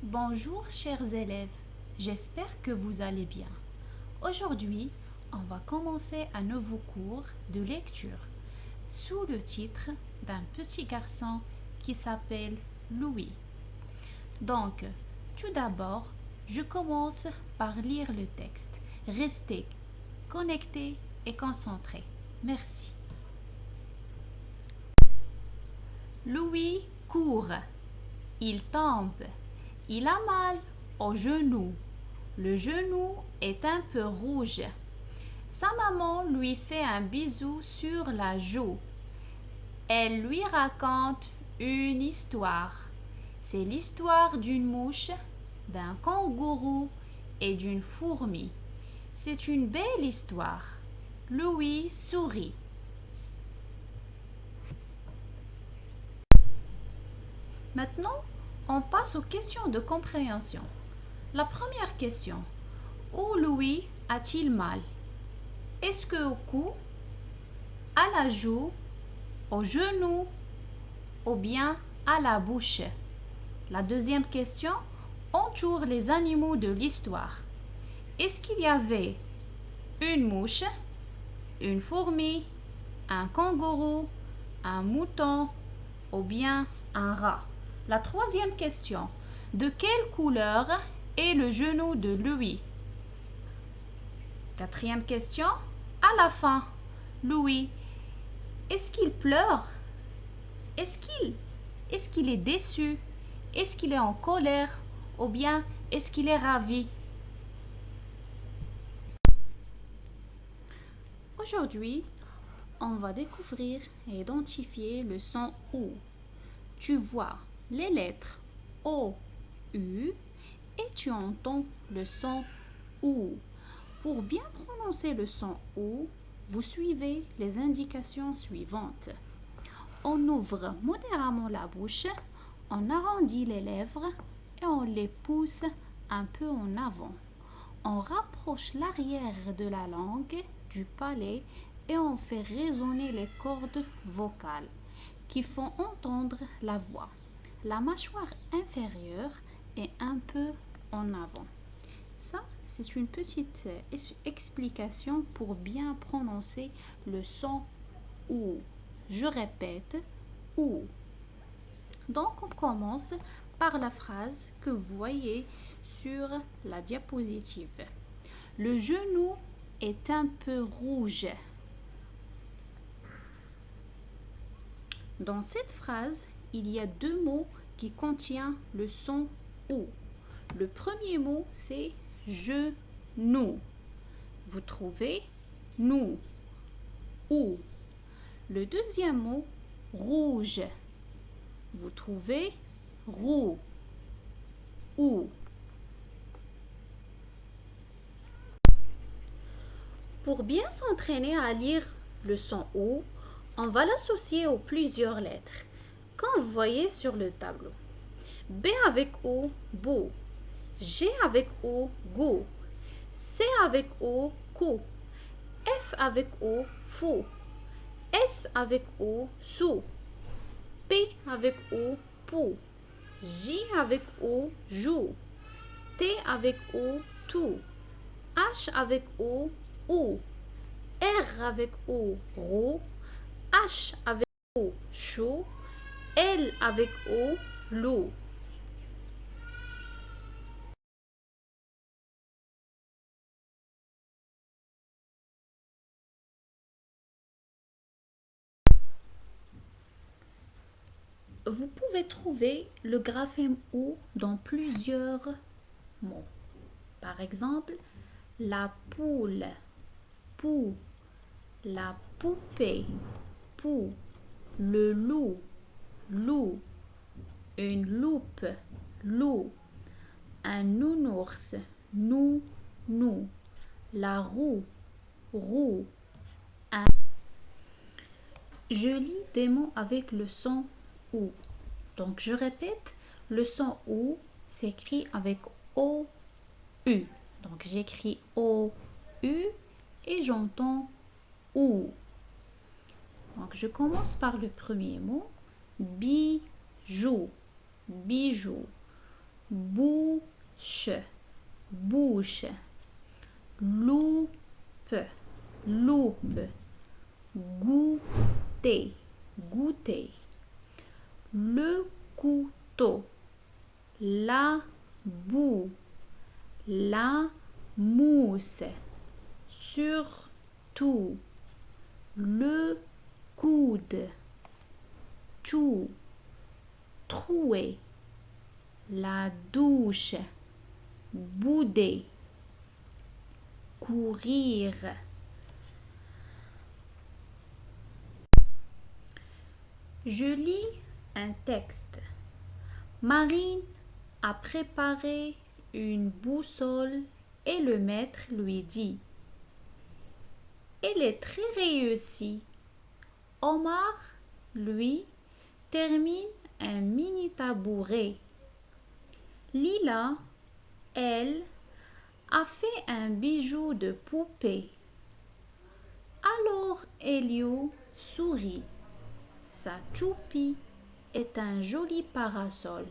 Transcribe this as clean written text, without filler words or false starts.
Bonjour chers élèves, j'espère que vous allez bien. Aujourd'hui, on va commencer un nouveau cours de lecture sous le titre d'un petit garçon qui s'appelle Louis. Donc, tout d'abord, je commence par lire le texte. Restez connectés et concentrés. Merci. Louis court. Il tombe. Il a mal au genou. Le genou est un peu rouge. Sa maman lui fait un bisou sur la joue. Elle lui raconte une histoire. C'est l'histoire d'une mouche, d'un kangourou et d'une fourmi. C'est une belle histoire. Louis sourit. Maintenant, on passe aux questions de compréhension. La première question. Où Louis a-t-il mal? Est-ce que au cou, à la joue, au genou ou bien à la bouche? La deuxième question entoure les animaux de l'histoire. Est-ce qu'il y avait une mouche, une fourmi, un kangourou, un mouton ou bien un rat? La troisième question. De quelle couleur est le genou de Louis? Quatrième question. À la fin, Louis, est-ce qu'il pleure? Est-ce qu'il est déçu? Est-ce qu'il est en colère? Ou bien est-ce qu'il est ravi? Aujourd'hui, on va découvrir et identifier le son OU. Tu vois les lettres O, U et tu entends le son OU. Pour bien prononcer le son OU, vous suivez les indications suivantes. On ouvre modérément la bouche, on arrondit les lèvres et on les pousse un peu en avant. On rapproche l'arrière de la langue du palais et on fait résonner les cordes vocales qui font entendre la voix. La mâchoire inférieure est un peu en avant. Ça, c'est une petite explication pour bien prononcer le son OU. Je répète, OU. Donc, on commence par la phrase que vous voyez sur la diapositive. Le genou est un peu rouge. Dans cette phrase, il y a deux mots qui contiennent le son OU. Le premier mot, c'est genou. Vous trouvez nous, OU. Le deuxième mot, rouge. Vous trouvez roux, OU. Pour bien s'entraîner à lire le son OU, on va l'associer aux plusieurs lettres, comme vous voyez sur le tableau. B avec O, beau. G avec O, go. C avec O, cou. F avec O, fou. S avec O, sou. P avec O, pou. J avec O, joue. T avec O, tout. H avec O, ou. R avec O, roux. H avec O, chaud. L avec O, loup. Vous pouvez trouver le graphème OU dans plusieurs mots. Par exemple, la poule, pou, la poupée, pou, le loup, loup, une loupe, loup, un nounours, nou, nou, la roue, roue, un... Je lis des mots avec le son OU. Donc je répète, le son OU s'écrit avec O-U. Donc j'écris O-U et j'entends OU. Donc je commence par le premier mot, bijou, bijou. bouche, bouche. Loupe, loupe. Goûter, goûter. Le couteau, la boue, la mousse. Surtout, le coude, tout, trouer. La douche, bouder. Courir. Je lis un texte. Marine a préparé une boussole et le maître lui dit: Elle est très réussie. Omar, lui, termine un mini tabouret. Lila, elle, a fait un bijou de poupée. Alors Elio sourit. Sa toupie est un joli parasol.